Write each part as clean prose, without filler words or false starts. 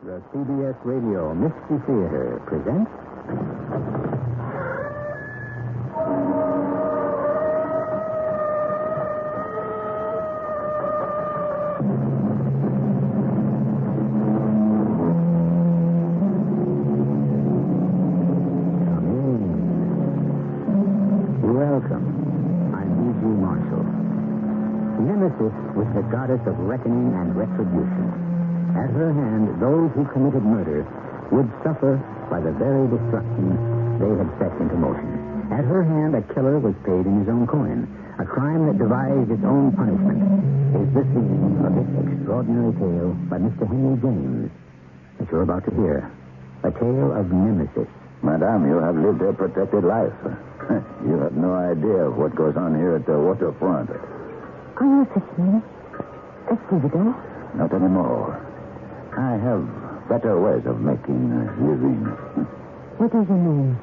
The CBS Radio Mystery Theater presents... Come in. Welcome. I'm E.G. Marshall. Nemesis was the goddess of reckoning and retribution. At her hand, those who committed murder would suffer by the very destruction they had set into motion. At her hand, a killer was paid in his own coin. A crime that devised its own punishment is the theme of this extraordinary tale by Mr. Henry James that you're about to hear. A tale of Nemesis. Madame, you have lived a protected life. You have no idea of what goes on here at the waterfront. Are you a fisherman? A stevedore? Not anymore. I have better ways of making living. What is your name?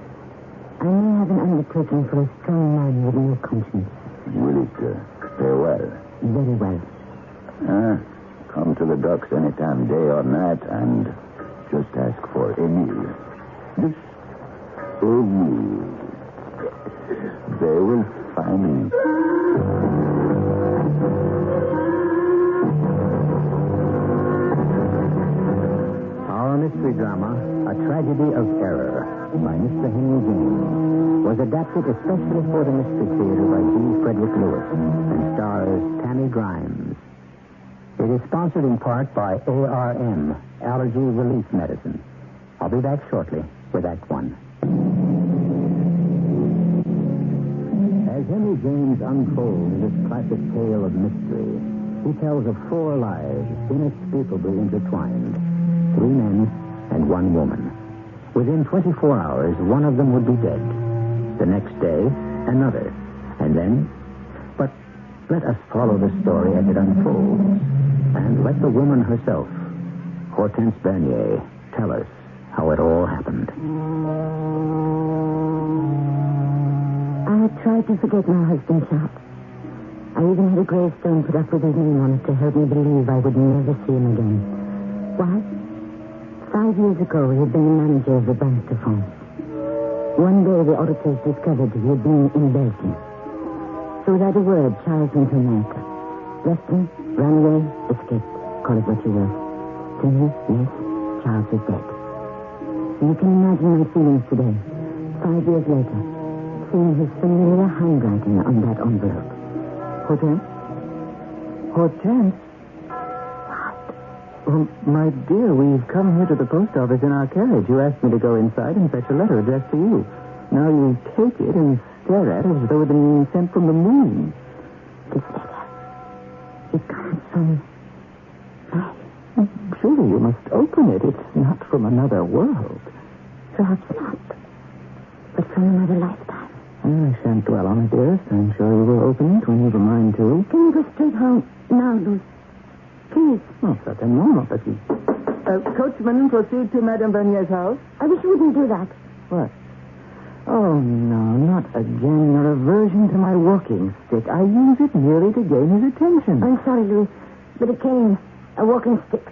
I may have an undertaking for a strong man with no conscience. Will it pay well? Very well. Come to the docks anytime, day or night, and just ask for Emile. This Emile. They will find me. Our mystery drama, A Tragedy of Error, by Mr. Henry James, was adapted especially for the Mystery Theater by G. Frederick Lewis and stars Tammy Grimes. It is sponsored in part by ARM, Allergy Relief Medicine. I'll be back shortly with Act One. As Henry James unfolds this classic tale of mystery, he tells of 4 lives inexplicably intertwined. 3 men and 1 woman. Within 24 hours, one of them would be dead. The next day, another. And then... But let us follow the story as it unfolds. And let the woman herself, Hortense Bernier, tell us how it all happened. I had tried to forget my husband's shot. I even had a gravestone put up with his name on it to help me believe I would never see him again. Why? 5 years ago, he had been the manager of the Banque de France. One day, the auditors discovered he had been in Belgium. So without a word, Charles went to America. Left him, ran away, escaped. Call it what you will. To me, yes, Charles is dead. And you can imagine my feelings today, 5 years later, seeing his familiar handwriting on that envelope. Hortense? Hortense? Well, my dear, we've come here to the post office in our carriage. You asked me to go inside and fetch a letter addressed to you. Now you take it and stare at it as though it had been sent from the moon. This letter, it comes from... Surely you must open it. It's not from another world. Perhaps not. But from another lifetime. I shan't dwell on it, dearest. I'm sure you will open it when you've a mind to. Can you go straight home now, Luce? Please. Oh, certainement, mon petit. Coachman, proceed to Madame Bernier's house. I wish you wouldn't do that. What? Oh, no, not again. Your aversion to my walking stick. I use it merely to gain his attention. I'm sorry, Louis, but a cane, a walking stick,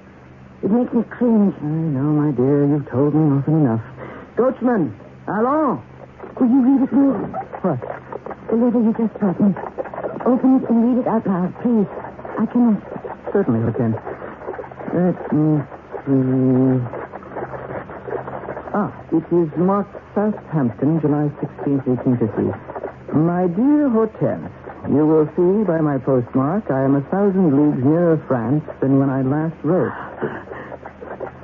it makes me cringe. I know, my dear. You've told me often enough. Coachman, allons. Will you read it, Louis? What? The letter you just brought me. Open it and read it out loud, please. I cannot. Certainly, Hortense. Let me see. It is marked Southampton, July 16th, 1850. My dear Hortense, you will see by my postmark I am 1,000 leagues nearer France than when I last wrote.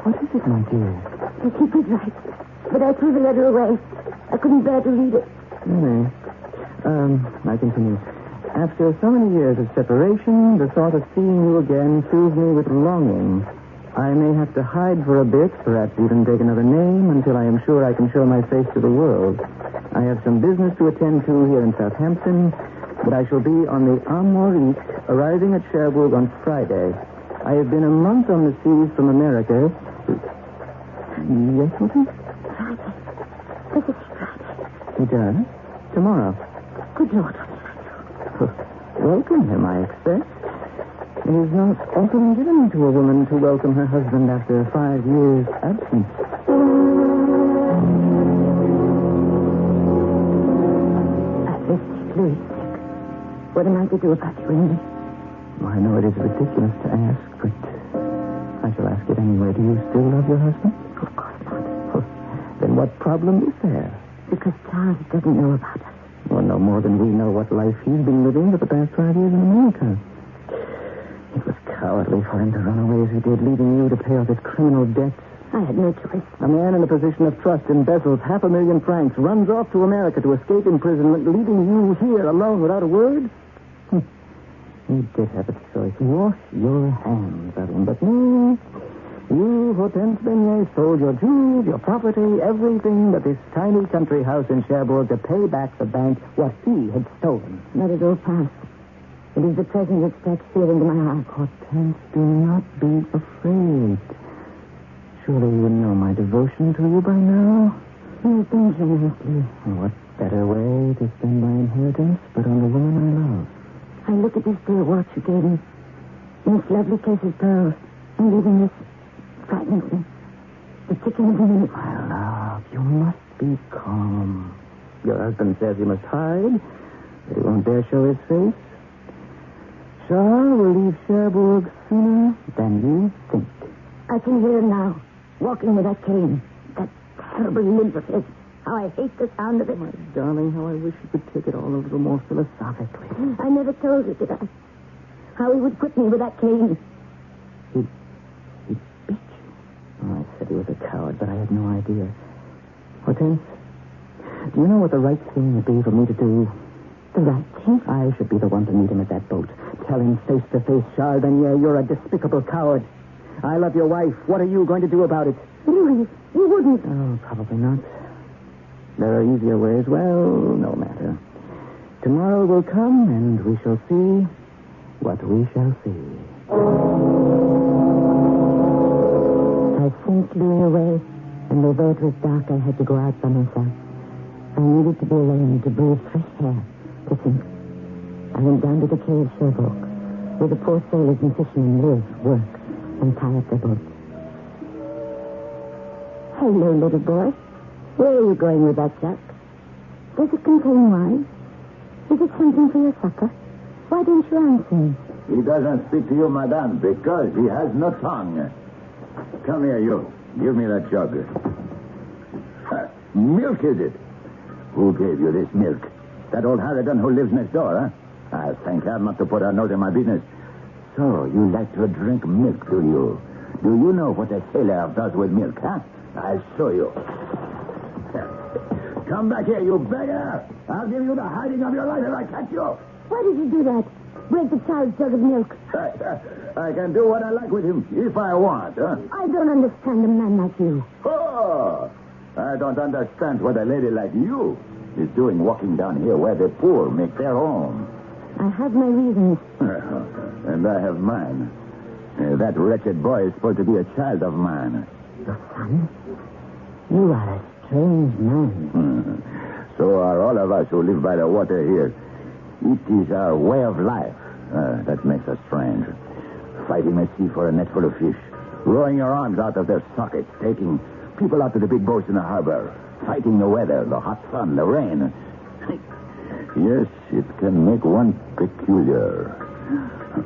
What is it, my dear? You keep it right. But I threw the letter away. I couldn't bear to read it. Really? I continue. After so many years of separation, the thought of seeing you again fills me with longing. I may have to hide for a bit, perhaps even take another name, until I am sure I can show my face to the world. I have some business to attend to here in Southampton, but I shall be on the Armorique, arriving at Cherbourg on Friday. I have been a month on the seas from America. Yes, Hortense? Friday. This is Friday. He does? Tomorrow. Good Lord. Welcome him, I expect. It is not often given to a woman to welcome her husband after 5 years' absence. Louis, what am I to do about you, Randy? I know it is ridiculous to ask, but I shall ask it anyway. Do you still love your husband? Of course not. Then what problem is there? Because Charles doesn't know about us. Well, no more than we know what life he's been living for the past 5 years in America. It was cowardly for him to run away as he did, leaving you to pay off his criminal debts. I had no choice. A man in a position of trust embezzles $500,000, runs off to America to escape imprisonment, leaving you here alone without a word? You did have a choice. Wash your hands of him. But no, you, Hortense Beignet, sold your jewels, your property, everything but this tiny country house in Cherbourg to pay back the bank what he had stolen. Let it all pass. It is the present that strikes fear into my heart. Hortense, do not be afraid. Surely you know my devotion to you by now. You think generously. What better way to spend my inheritance but on the woman I love? I look at this dear watch you gave me, in its lovely case of pearls, and even this frightens me. The ticking of the minutes. My love, you must be calm. Your husband says he must hide, that he won't dare show his face. Charles will leave Cherbourg sooner than you think. I can hear him now, walking with that cane, that terrible limp of his. How I hate the sound of it. My darling, how I wish you could take it all a little more philosophically. I never told you, did I? How he would whip me with that cane. He beat you. Oh, I said he was a coward, but I had no idea. Hortense, do you know what the right thing would be for me to do? The right thing? I should be the one to meet him at that boat. Tell him face to face, Charles Beignet, you're a despicable coward. I love your wife. What are you going to do about it? You wouldn't. Oh, probably not. There are easier ways. Well, no matter. Tomorrow will come, and we shall see what we shall see. I sent Louis away, and although it was dark, I had to go out by myself. I needed to be alone, to breathe fresh air, to think. I went down to the quay of Cherbourg, where the poor sailors and fishermen live, work, and tie up their boats. Hello, little boy. Where are you going with that jug? Does it contain wine? Is it something for your supper? Why don't you answer me? He doesn't speak to you, madame, because he has no tongue. Come here, you. Give me that jug. Milk, is it? Who gave you this milk? That old harridan who lives next door, huh? I thank her not to put her nose in my business. So, you like to drink milk, do you? Do you know what a sailor does with milk, huh? I'll show you. Come back here, you beggar! I'll give you the hiding of your life if I catch you. Why did you do that? Break the child's jug of milk. I can do what I like with him if I want, huh? I don't understand a man like you. Oh! I don't understand what a lady like you is doing walking down here where the poor make their home. I have my reasons. And I have mine. That wretched boy is supposed to be a child of mine. Your son? You are a strange man. So are all of us who live by the water here. It is our way of life that makes us strange. Fighting the sea for a net full of fish. Rowing your arms out of their sockets. Taking people out to the big boats in the harbor. Fighting the weather, the hot sun, the rain. Yes, it can make one peculiar.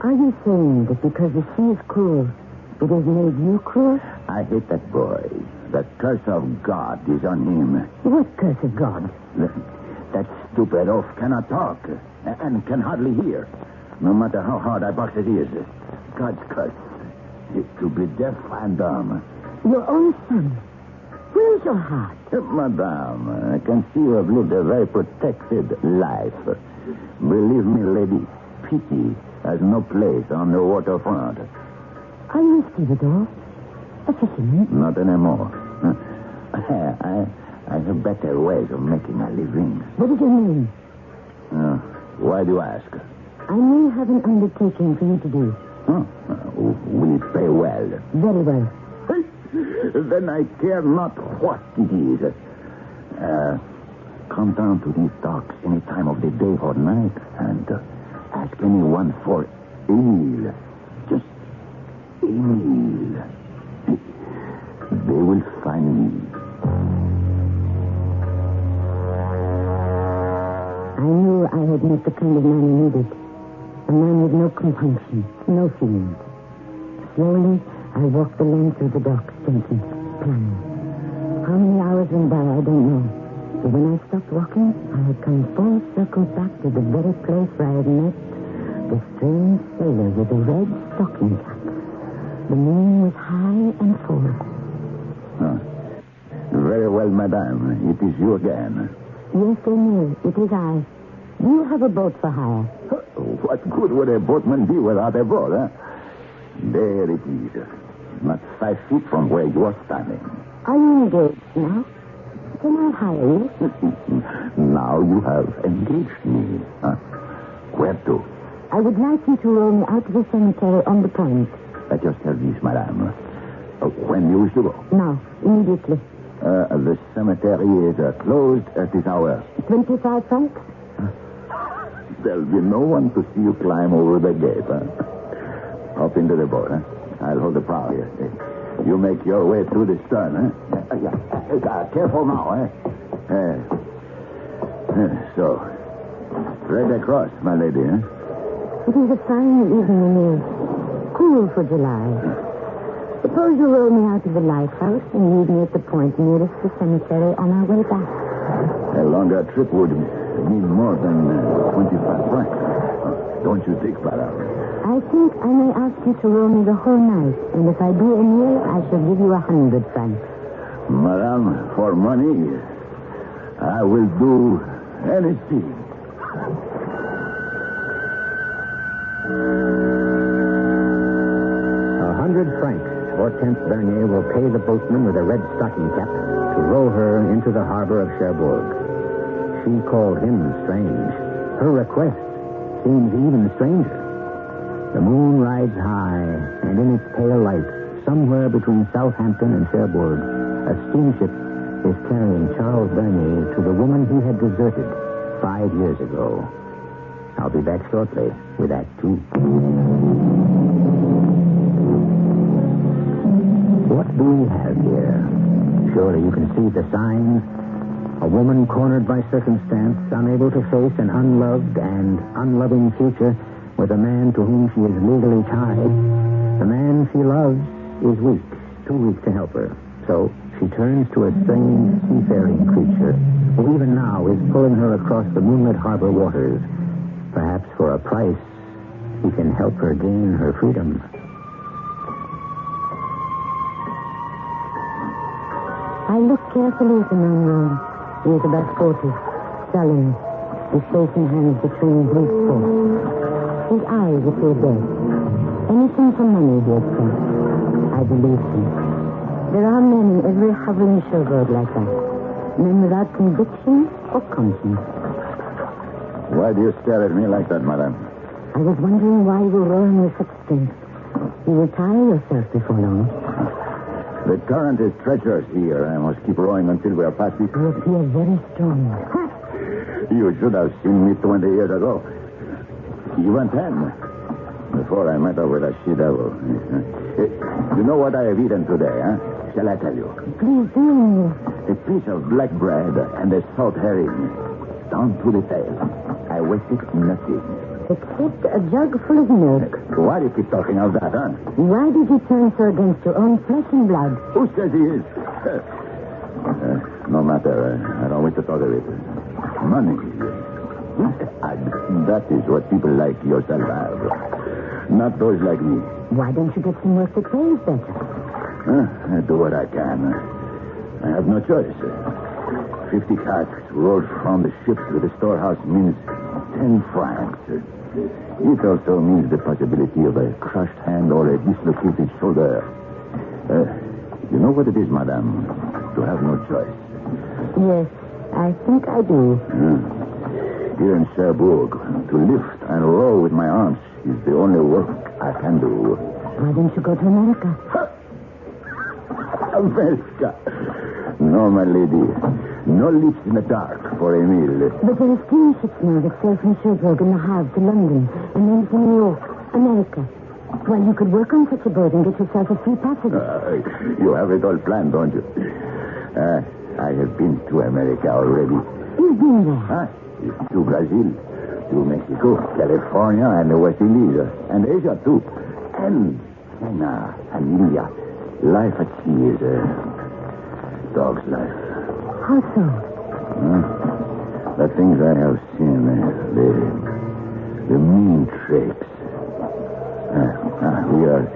Are you saying that because the sea is cruel, it has made you cruel? I hate that boy. The curse of God is on him. What curse of God? That stupid oaf cannot talk and can hardly hear. No matter how hard I box his ears. God's curse is to be deaf and dumb. Your own son. Where's your heart? Madame, I can see you have lived a very protected life. Believe me, lady, pity has no place on the waterfront. Are you a stevedore? A fisherman? Not anymore. I have better ways of making a living. What is your name? Why do you ask? I may have an undertaking for you to do. We pay well. Very well. Then I care not what it is. Come down to these docks any time of the day or night and ask anyone for Emile. Emil. They will find me. I knew I had met the kind of man I needed. A man with no compunction, no feelings. Slowly, I walked the length of the docks, thinking, planning. How many hours went by, I don't know. But when I stopped walking, I had come full circle back to the very place where I had met the strange sailor with the red stocking cap. The moon was high and full. Very well, madame. It is you again. Yes, Emil, it is I. Do you have a boat for hire? What good would a boatman be without a boat, huh? There it is. Not 5 feet from where you are standing. Are you engaged now? Can I hire you? Now you have engaged me. Huh? Where to? I would like you to row me out to the cemetery on the point. At your service, madame. When you wish to go? Now, immediately. The cemetery is closed at this hour. 25 francs? There'll be no one to see you climb over the gate, huh? Hop into the boat, huh? I'll hold the prow here. You make your way through the stern, huh? Careful now, so, straight across, my lady, huh? It is a fine evening, Emil. Cool for July. Suppose you row me out of the lighthouse and leave me at the point nearest the cemetery on our way back. A longer trip would mean more than 25 francs. Don't you think, madame? I think I may ask you to row me the whole night, and if I do, Emil, I shall give you 100 francs. Madame, for money, I will do anything. 100 francs. Hortense Bernier will pay the boatman with a red stocking cap to row her into the harbor of Cherbourg. She called him strange. Her request seems even stranger. The moon rides high, and in its pale light, somewhere between Southampton and Cherbourg, a steamship is carrying Charles Bernier to the woman he had deserted 5 years ago. I'll be back shortly with Act 2. What do we have here? Surely you can see the signs. A woman cornered by circumstance, unable to face an unloved and unloving future with a man to whom she is legally tied. The man she loves is weak, too weak to help her. So she turns to a strange seafaring creature who even now is pulling her across the moonlit harbor waters. Perhaps for a price, he can help her gain her freedom. I looked carefully at the man rowing. He was about 40, sullen, his face and hands between bleak thoughts. His eyes appeared dead. Anything for money, he had said. I believed him. There are men in every hovering showboat like that. Men without conviction or conscience. Why do you stare at me like that, madame? I was wondering why you were rowing with such strength. You will tire yourself before long. The current is treacherous here. I must keep rowing until we are past it. You appear very strong. You should have seen me 20 years ago. Even 10. Before I met up with a she-devil. You know what I have eaten today, huh? Shall I tell you? Please do. A piece of black bread and a salt herring. Down to the tail. I wasted nothing. Except a jug full of milk. Why do you keep talking of that, huh? Why did you turn so against your own flesh and blood? Who says he is? No matter. I don't wish to talk of it. Money. That is what people like yourself have. Not those like me. Why don't you get some work that pays better? I do what I can. I have no choice. 50 casks rolled from the ship to the storehouse means 10 francs. It also means the possibility of a crushed hand or a dislocated shoulder. You know what it is, madame, to have no choice. Yes, I think I do. Here in Cherbourg, to lift and row with my arms is the only work I can do. Why don't you go to America? America? No, my lady. No leaps in the dark for Emil. But there are steamships now that sail from Cherbourg in the Havre to London, and then to New York, America. Well, you could work on such a boat and get yourself a free passage. You have it all planned, don't you? I have been to America already. You've been there? Huh? To Brazil, to Mexico, California, and the West Indies, and Asia, too. And China, and India. Life at sea is a dog's life. How so? The things I have seen, the mean tricks. We are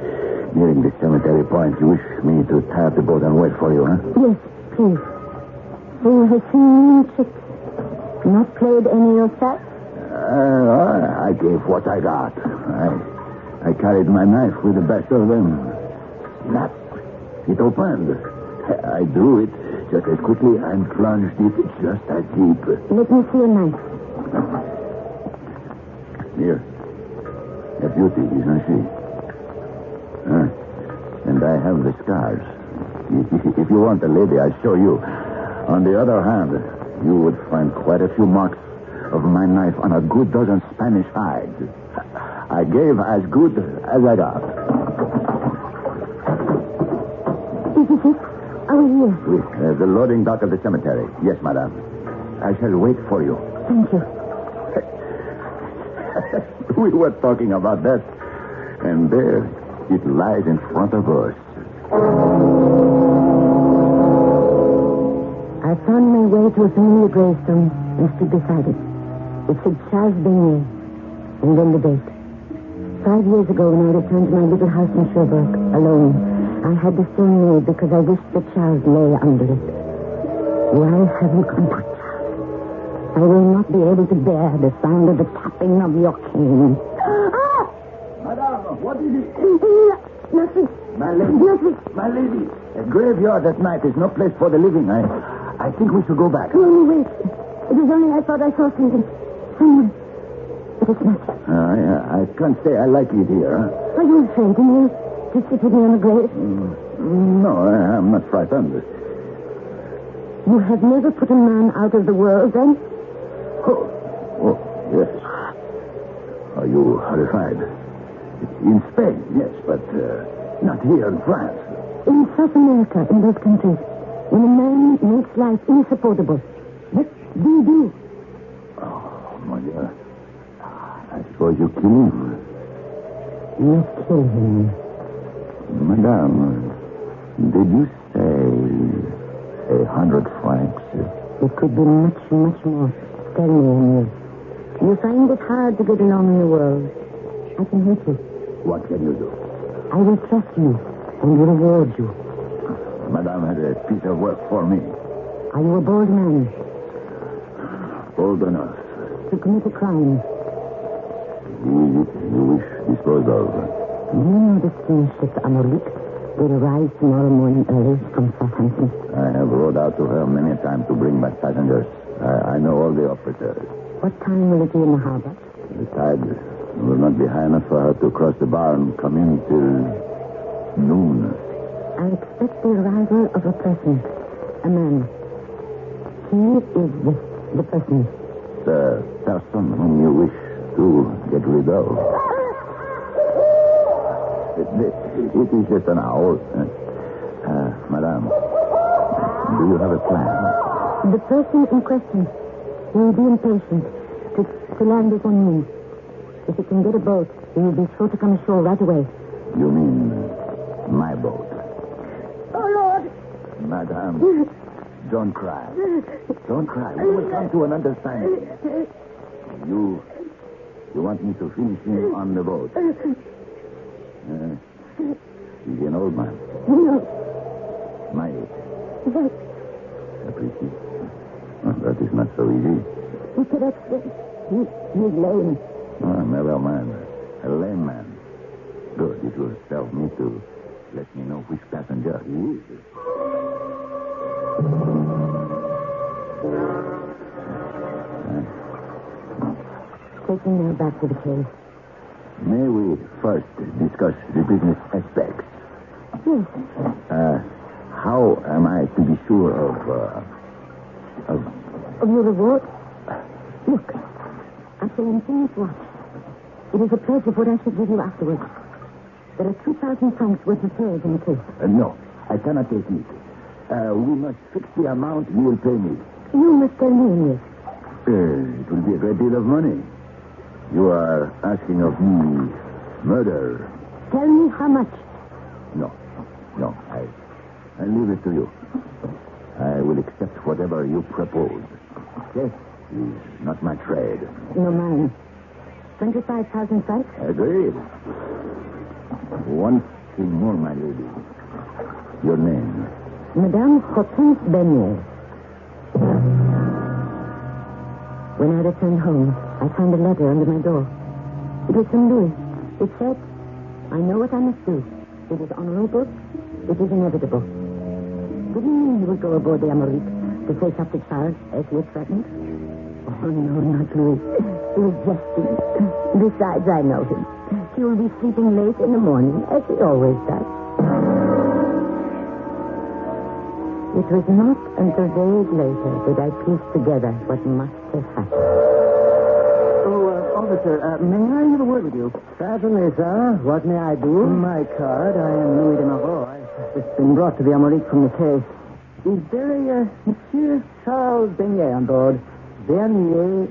nearing the cemetery point. You wish me to tie up the boat and wait for you, huh? Yes, please. So you have seen mean tricks. Not played any yourself? I gave what I got. I carried my knife with the best of them. Snap. It opened. I drew it just as quickly and plunged it just as deep. Let me see your knife. Here. A beauty, isn't she? And I have the scars. If you want a lady, I'll show you. On the other hand, you would find quite a few marks of my knife on a good dozen Spanish hides. I gave as good as I got. Is this it? Are we here? The loading dock of the cemetery. Yes, madame. I shall wait for you. Thank you. We were talking about that, and there it lies in front of us. I found my way to a familiar gravestone and stood beside it. It said Charles Beignet, and then the date. 5 years ago, when I returned to my little house in Sherbrooke, alone, I had the stone made because I wished that Charles lay under it. Why have you come back, Charles? I will not be able to bear the sound of the tapping of your cane. Ah! Madame, what is it? Nothing. My lady. Nothing. My lady. A graveyard at night is no place for the living. I think we should go back. No, wait. It was only I thought I saw something. Someone. But it's not. I can't say I like it here. Are you afraid, Emil, to sit with me on the grave? No, I'm not frightened. You have never put a man out of the world, then? Oh, yes. Are you horrified? In Spain, yes, but not here in France. In South America, in those countries, when a man makes life insupportable, what do you do? Oh, my dear. I suppose you kill him. You kill him. Madame, did you say 100 francs? It could be much, much more. Tell me, Emil. You find it hard to get along in the world. I can help you. What can you do? I will trust you and will reward you. Madame has a piece of work for me. Are you a bold man? Bold enough. To commit a crime? You wish disposed of? You know the steamship Amolik will arrive tomorrow morning early from Southampton. I have rowed out to her many times to bring back passengers. I know all the officers. What time will it be in the harbor? The tide will not be high enough for her to cross the bar and come in till noon. I expect the arrival of a person. A man. He is the person. The person whom you wish to get rid of. It is just an owl. Madame, do you have a plan? The person in question will be impatient to land before noon. If he can get a boat, he will be sure to come ashore right away. You mean my boat? Oh, Lord! Madame, don't cry. Don't cry. We will come to an understanding. You want me to finish him on the boat? He's an old man. No. My age. Yes. Capricci. That is not so easy. He could explain. He's lame. Never mind. A lame man. Good. It will serve me to let me know which passenger he is. Taking me back to the cave. May we first discuss the business aspects? Yes. How am I to be sure of Of your reward? Look. I shall infuse watch. It is a pledge of what I shall give you afterwards. There are 2,000 francs worth of pills in the case. No, I cannot take it. We must fix the amount you will pay me. You must tell me, yes. It will be a great deal of money. You are asking of me murder. Tell me how much. No, I leave it to you. I will accept whatever you propose. This is not my trade. No, mine. 25,000 francs? Agreed. One thing more, my lady. Your name? Madame Hortense Bernier. When I returned home, I found a letter under my door. It was from Louis. It said, I know what I must do. It is honorable. It is inevitable. Didn't you mean he would go aboard the Amérique to face up to Charles as he had threatened? Oh, no, not Louis. He was jesting. Besides, I know him. He will be sleeping late in the morning, as he always does. It was not until days later that I pieced together what must have happened. Officer, may I have a word with you? Certainly, sir. What may I do? My card. I am Louis de Marot. I've just been brought to the Amérique from the case. Is there a Monsieur Charles Bernier on board? Bernier?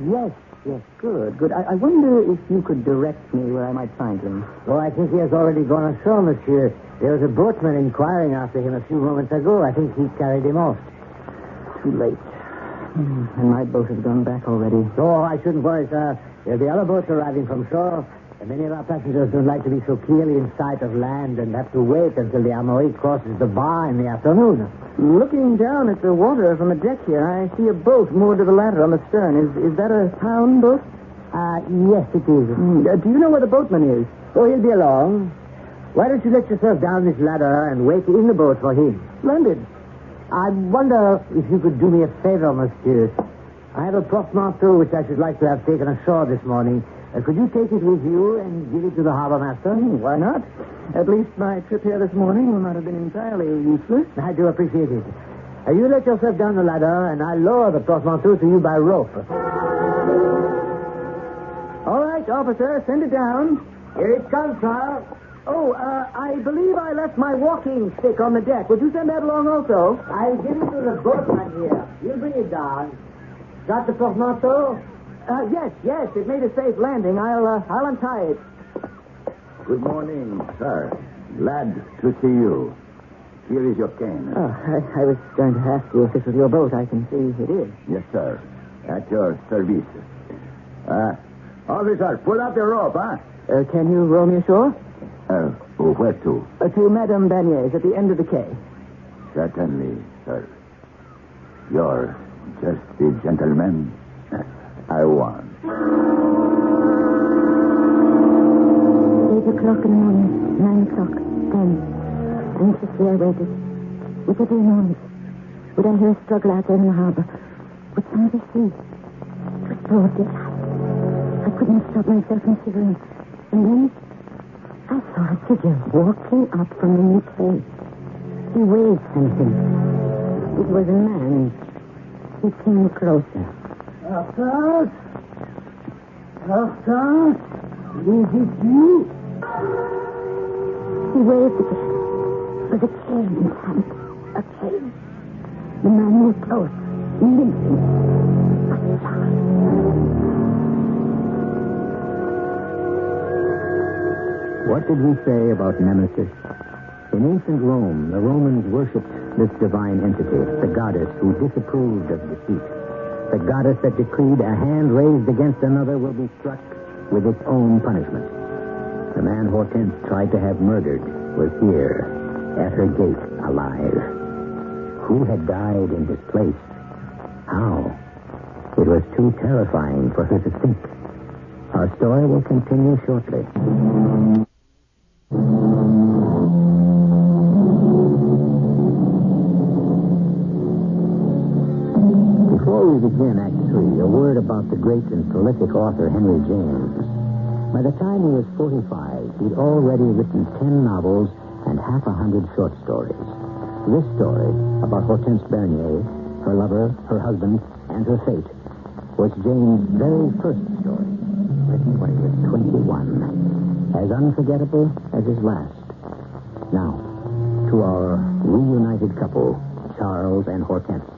Yes. Good. I wonder if you could direct me where I might find him. Oh, I think he has already gone ashore, monsieur. There was a boatman inquiring after him a few moments ago. I think he carried him off. Too late. And my boat has gone back already. Oh, I shouldn't worry, sir. There'll be other boats arriving from shore. And many of our passengers don't like to be so clearly in sight of land and have to wait until the Amérique crosses the bar in the afternoon. Looking down at the water from the deck here, I see a boat moored to the ladder on the stern. Is that a town boat? Yes, it is. Do you know where the boatman is? Oh, he'll be along. Why don't you let yourself down this ladder and wait in the boat for him? Splendid. I wonder if you could do me a favor, monsieur. I have a portmanteau which I should like to have taken ashore this morning. Could you take it with you and give it to the harbor master? Why not? At least my trip here this morning will not have been entirely useless. I do appreciate it. You let yourself down the ladder, and I'll lower the portmanteau to you by rope. All right, officer, send it down. Here it comes, sir. Oh, I believe I left my walking stick on the deck. Would you send that along also? I'll give it to the boatman here. You'll bring it down. Got the portmanteau? Yes. It made a safe landing. I'll untie it. Good morning, sir. Glad to see you. Here is your cane. Oh, I was going to ask you if this was your boat. I can see it is. Yes, sir. At your service. Officer, pull up the rope, huh? Can you row me ashore? Where to? To Madame Bernier's at the end of the quay. Certainly, sir. You're just the gentleman I want. 8 o'clock in the morning, 9 o'clock, 10. Anxiously I waited. Would there be a noise? Would I hear a struggle out there in the harbor? Would somebody see? It was broad daylight. I couldn't stop myself from shivering. And then I saw a figure walking up from the new quay. He waved something. It was a man. He came closer. Hortense? Hortense? Is it you? He waved again. With a cane in his hand. A cane. The man moved close, limping. But Charles. What did we say about Nemesis? In ancient Rome, the Romans worshipped this divine entity, the goddess who disapproved of deceit. The goddess that decreed a hand raised against another will be struck with its own punishment. The man Hortense tried to have murdered was here, at her gate, alive. Who had died in his place? How? It was too terrifying for her to think. Our story will continue shortly. Before we begin Act 3, a word about the great and prolific author Henry James. By the time he was 45, he'd already written 10 novels and 100 short stories. This story, about Hortense Bernier, her lover, her husband, and her fate, was James' very first story, written when he was 21. As unforgettable as his last. Now, to our reunited couple, Charles and Hortense.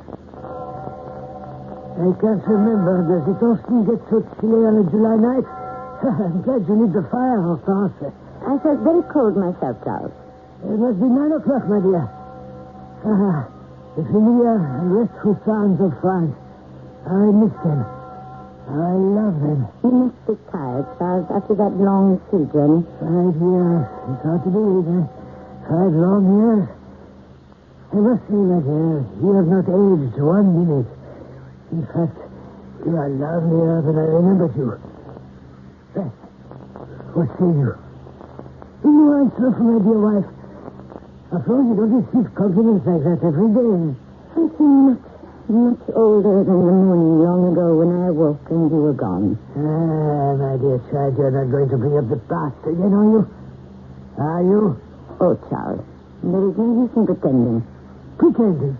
I can't remember. Does it often get so chilly on a July night? I'm glad you need the fire, Hortense. I felt very cold myself, Charles. It must be 9 o'clock, my dear. The familiar and restful sounds of France. I miss them. I love them. You must be tired, Charles, after that long sea journey. 5 years. It's hard to believe, eh? 5 long years. I must say, my dear, you have not aged 1 minute. In fact, you are lovelier than I remembered you. What say you? You know I'm so for my dear wife. After all, you don't receive compliments like that every day. I seem much older than the morning long ago when I awoke and you were gone. My dear child, you're not going to bring up the past again, are you? Are you? Oh, Charles, there is no use in pretending. Pretending?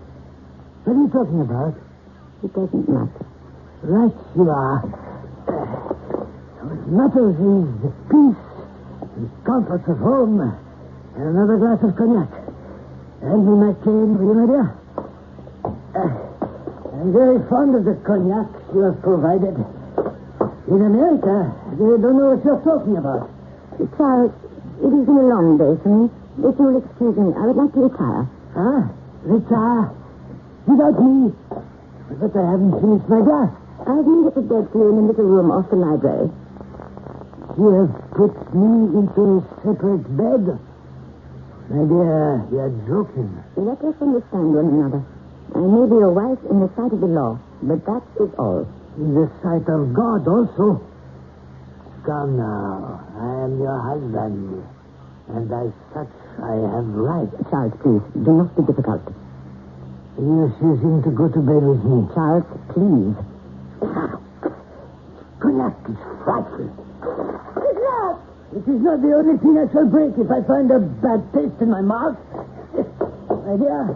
What are you talking about? It doesn't matter. Right you are. What matters is the peace and comforts of home and another glass of cognac. And me my cane, will you, my dear? I'm very fond of the cognac you have provided. In America, they don't know what you're talking about. Charles, it has been a long day for me. If you'll excuse me, I would like to retire. Huh? Retire? Without me? But I haven't finished my glass. I've made up a bed for you in a little room off the library. You have put me into a separate bed? My dear, you're joking. Let us understand one another. I may be your wife in the sight of the law, but that is all. In the sight of God also. Come now. I am your husband. And as such, I have rights. Charles, please, do not be difficult. You're choosing to go to bed with me. Charles, please. Cognac is frightful. It is not the only thing I shall break if I find a bad taste in my mouth. My dear,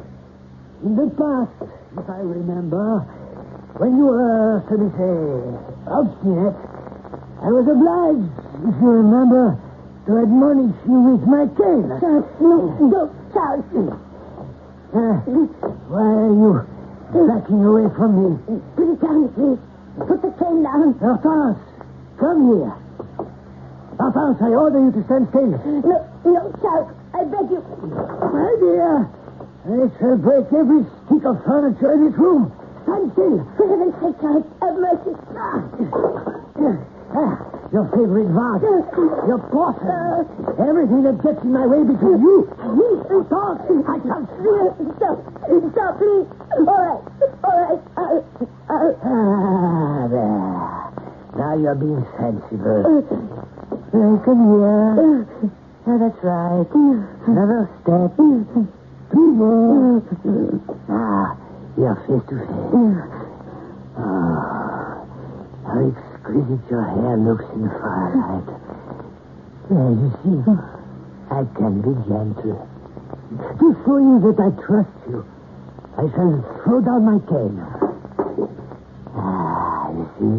in the past, if I remember, when you were, shall we say, obstinate, I was obliged, if you remember, to admonish you with my cane. Charles, no, Charles. Why are you backing away from me? Put it down, please. Put the cane down. Hortense, come here. Hortense, I order you to stand still. No, Charles, I beg you. My dear, I shall break every stick of furniture in this room. Stand still. For heaven's sake, Charles, have mercy. Your favorite vase, your porcelain, everything that gets in my way between you and me. Talk. I can't. Stop, please. All right. There. Now you're being sensible. Come here. That's right. Another step. 2 more. You're face to face. How exquisite your hair looks in the firelight. There, you see, I can be gentle. To show you that I trust you, I shall throw down my cane. You see?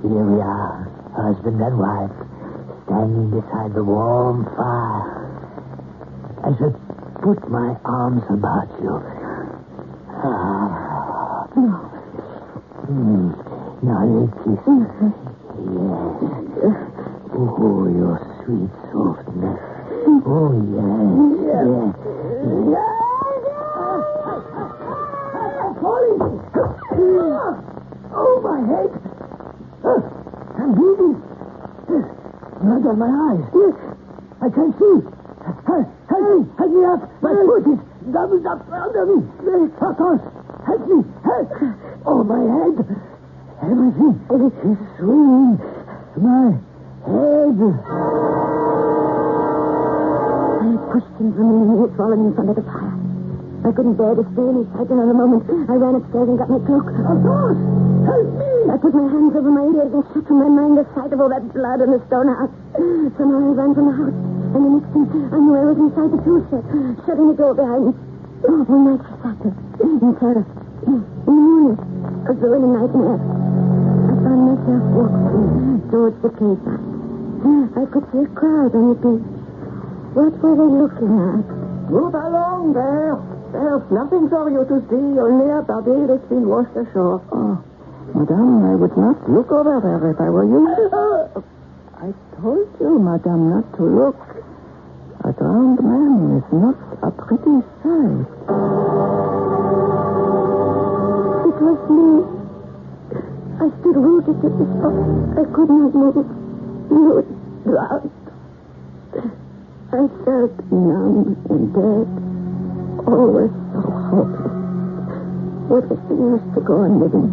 Here we are, husband and wife, standing beside the warm fire. I shall put my arms about you. Now you kiss me. Yes. Oh, your sweet softness. Oh, yes. I'm falling. Oh, my head. I'm bleeding. Blood on my eyes. I can't see. Help me up. My foot is doubled up under me. Hortense, help me. Help. Oh, my head. Everything is swinging. My head. I pushed him from me and he had fallen in front of the fire. I couldn't bear to stay in his sight another moment. I ran upstairs and got my cloak. Of course. Help me. I put my hands over my ears and shut from my mind the sight of all that blood in the stone house. Somehow I ran from the house. And the next thing I knew I was inside the tool shed, shutting the door behind me. All night I sat there, in terror. In the morning, as though in a nightmare, I found myself walking towards the quayside. I could see a crowd on the beach. What were they looking at? Move along there. There's nothing for you to see, only a body that's been washed ashore. Oh, Madame, I would not look over there if I were you. I told you, Madame, not to look. A drowned man is not a pretty sight. It was me. I stood rooted to the spot. I could not move. You were drowned. I felt numb and dead. All was so hopeless. What was the use to go on living?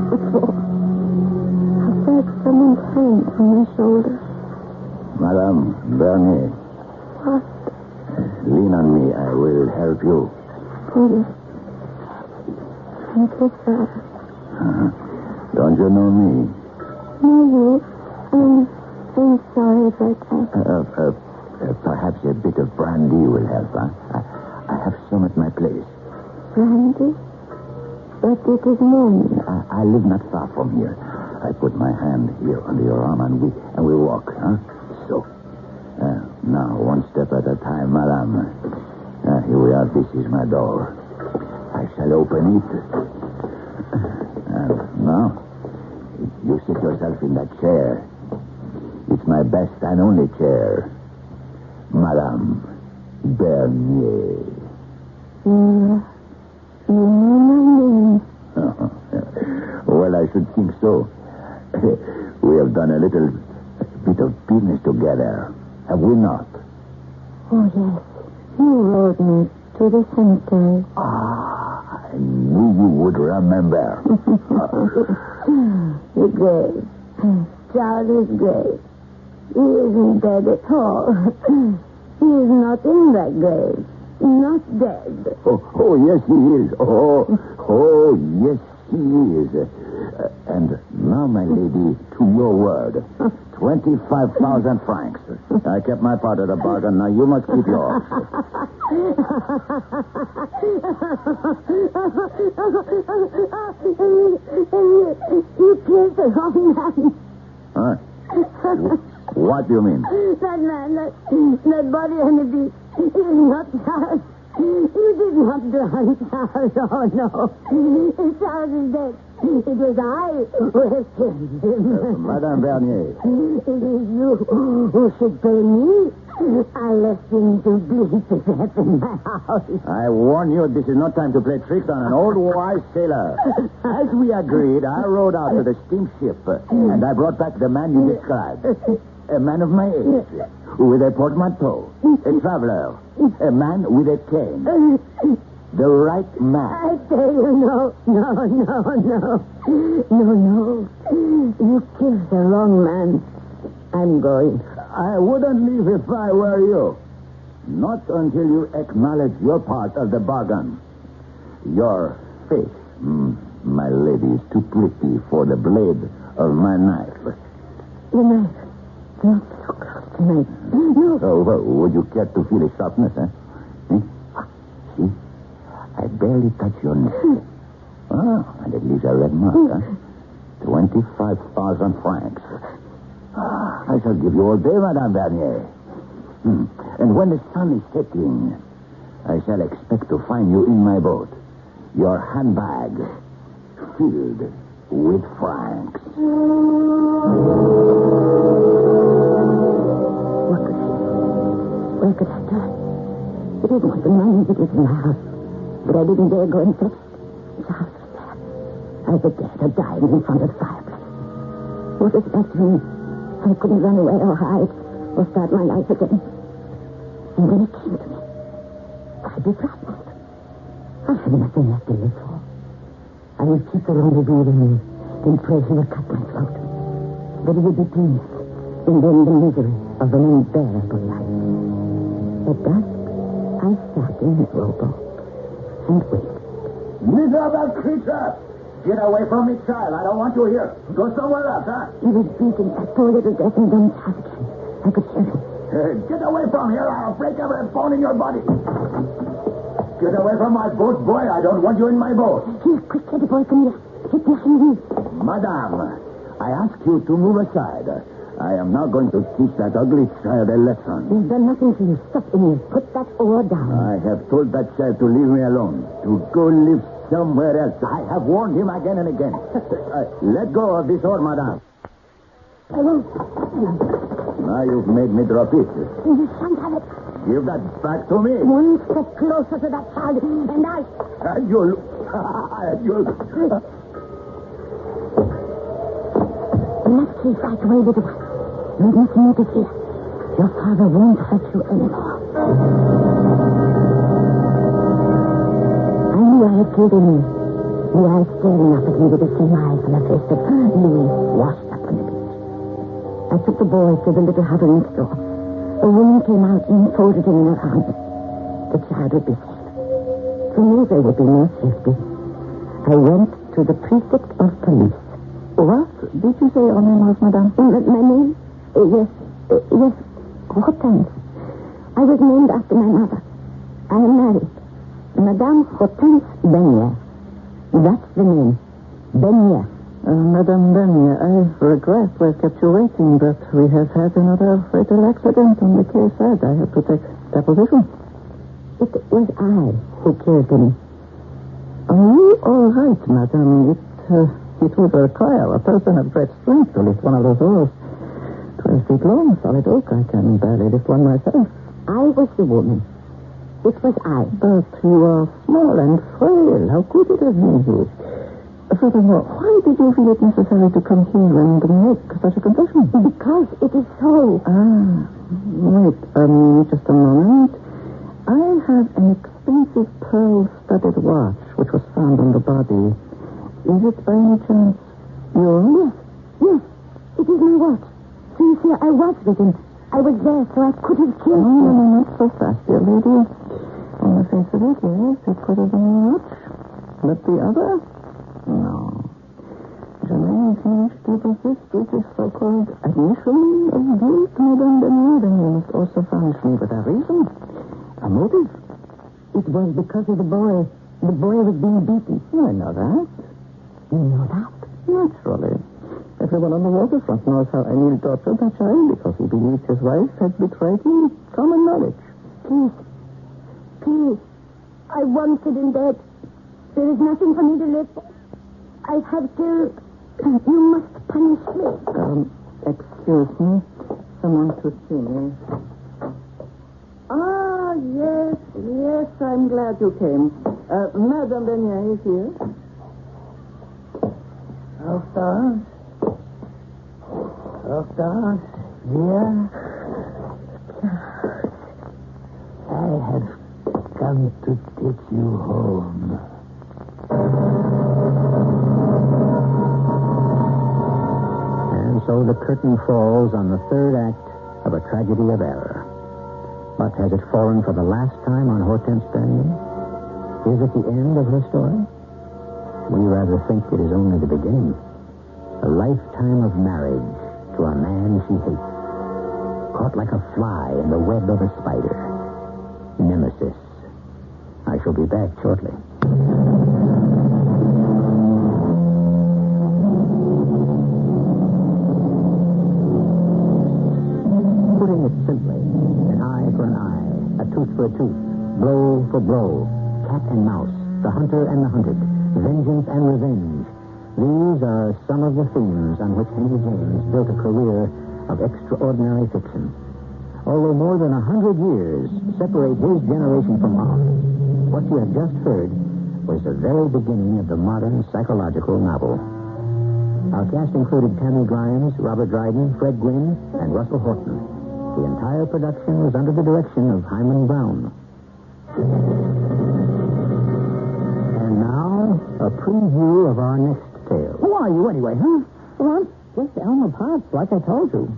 What for? I felt someone's hand on my shoulder. Madame Bernier, What? lean on me. I will help you. Please. Thank you, sir. Don't you know me? No, you. I'm sorry if I can't. Perhaps a bit of brandy will help, huh? I have some at my place. Brandy? But it is morning. I live not far from here. I put my hand here under your arm and we walk, huh? So. Now, one step at a time, madame. Here we are. This is my door. I shall open it. And now, you sit yourself in that chair. It's my best and only chair. Madame Bernier. You know my name. Well, I should think so. We have done a little bit of business together, have we not? Oh, yes. You rode me to the cemetery. I knew you would remember. The grave. Charlie's grave. He isn't dead at all. He is not in that grave. Not dead. Oh, yes, he is. Oh, yes, he is. And now, my lady, to your word. 25,000 francs. I kept my part of the bargain. Now, you must keep yours. You killed the wrong man. Huh? What do you mean? That man, that body on the beach, it is not Charles. You did not drown Charles. Oh, no. Charles is dead. It was I who have killed him. Madame Bernier. It is you who should pay me. I left him to bleed to death in my house. I warn you, this is not time to play tricks on an old wise sailor. As we agreed, I rowed out to the steamship, and I brought back the man you described. A man of my age, with a portmanteau, a traveler, a man with a cane. The right man. I tell you, no. You killed the wrong man. I'm going. I wouldn't leave if I were you. Not until you acknowledge your part of the bargain. Your face, my lady, is too pretty for the blade of my knife. The knife. Not so close to me. No. Oh, well, would you care to feel the sharpness, eh? See? I barely touch your neck. And it leaves a red mark, huh? 25,000 francs. I shall give you all day, Madame Bernier. And when the sun is setting, I shall expect to find you in my boat. Your handbag filled with francs. What could I do? Where could I turn? It isn't the money that was in the house. But I didn't dare go and fetch it. The house was there. I was dead or dying in front of the fireplace. What was left of me? I couldn't run away or hide or start my life again. And then it came to me. I'd be frightened. I had nothing left to live for. I would keep her only breathing me and pray she would cut my throat. But it would be peace and then the misery of an unbearable life. At dusk, I sat in the rowboat and waited. Miserable creature! Get away from me, child. I don't want you here. Go somewhere else, huh? He was beating that poor little deaf and dumb child again. I could hear him. Get away from here. I'll break every bone in your body. Get away from my boat, boy. I don't want you in my boat. Here, quick, get the boy from here. Get behind me. Madame, I ask you to move aside. I am not going to teach that ugly child a lesson. He's done nothing to you. Stop, Emil. Put that oar down. I have told that child to leave me alone, to go live somewhere else. I have warned him again and again. Let go of this oar, madame. I won't. Now you've made me drop it. You shan't have it. Give that back to me. One step closer to that child, and I... And you'll... Let's keep right away, little one. You mustn't interfere. Your father won't hurt you anymore. I knew I had killed him. The eyes staring up at me with the same eyes on the face of Louis washed up on the beach. I took the boy to the little hovel next door. A woman came out and folded him in her arms. The child would be safe. For me, there would be no safety. I went to the prefect of police. What did you say your name was, madame? My name? Yes, Hortense. I was named after my mother. I am married. Madame Hortense Benier. That's the name. Benier. Madame Benier, I regret we've kept you waiting, but we have had another fatal accident on the case side. I have to take deposition. It was I who killed him. Are you all right, madame? It would require a person of great strength to lift one of those oars. 12 feet long, solid oak. I can barely lift one myself. I was the woman. It was I. But you are small and frail. How could it have been you? Furthermore, why did you feel it necessary to come here and make such a confession? Because it is so. Wait, just a moment. I have an expensive pearl-studded watch which was found on the body. Is it by any chance yours? Yes. It is my watch. So you see, I was with him. I was there, so I could have killed him. No, not so fast, dear lady. On the face of it, yes, it could have been a watch. But the other? No. Germain seems to persist with this so-called admission of guilt, Madame Benier. Then you must also furnish me with a reason, a motive. It was because of the boy. The boy was being beaten. I know that. You know that? Naturally. Everyone on the waterfront knows how Emil tortured that child because he believed his wife had betrayed him. Common knowledge. Please. I wanted him dead. There is nothing for me to live for. I have killed. You must punish me. Excuse me. Someone to see me. Ah, yes, I'm glad you came. Madame Benier is here. Hortense, dear. I have come to take you home. And so the curtain falls on the third act of a tragedy of error. But has it fallen for the last time on Hortense Benier? Is it the end of her story? We rather think it is only the beginning. A lifetime of marriage to a man she hates. Caught like a fly in the web of a spider. Nemesis. I shall be back shortly. Putting it simply, an eye for an eye, a tooth for a tooth, blow for blow, cat and mouse, the hunter and the hunted, vengeance and revenge. These are some of the themes on which Henry James built a career of extraordinary fiction. Although more than 100 years separate his generation from ours, what you have just heard was the very beginning of the modern psychological novel. Our cast included Tammy Grimes, Robert Dryden, Fred Gwynn, and Russell Horton. The entire production was under the direction of Hyman Brown. And now, a preview of our next tale. Who are you anyway, huh? Well, I'm just Elmer Potts, like I told you.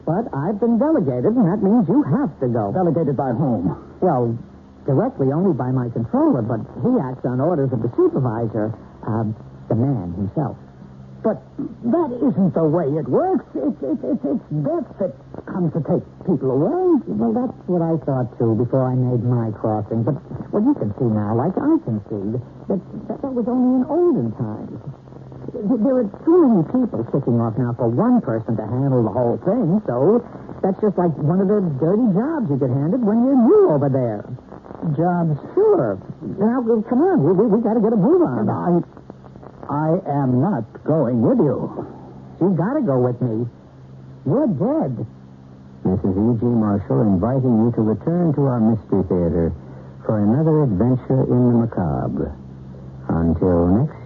But I've been delegated, and that means you have to go. Delegated by whom? Well, directly only by my controller, but he acts on orders of the supervisor, the man himself. But that isn't the way it works. It's death that comes to take people away. Well, that's what I thought, too, before I made my crossing. But, well, you can see now, like I can see, that was only in olden times. there are too many people kicking off now for one person to handle the whole thing, so that's just like one of the dirty jobs you get handed when you're new over there. Jobs? Sure. Now, come on, we got to get a move on. I am not going with you. You've got to go with me. You're dead. Mrs. E.G. Marshall inviting you to return to our Mystery Theater for another adventure in the macabre. Until next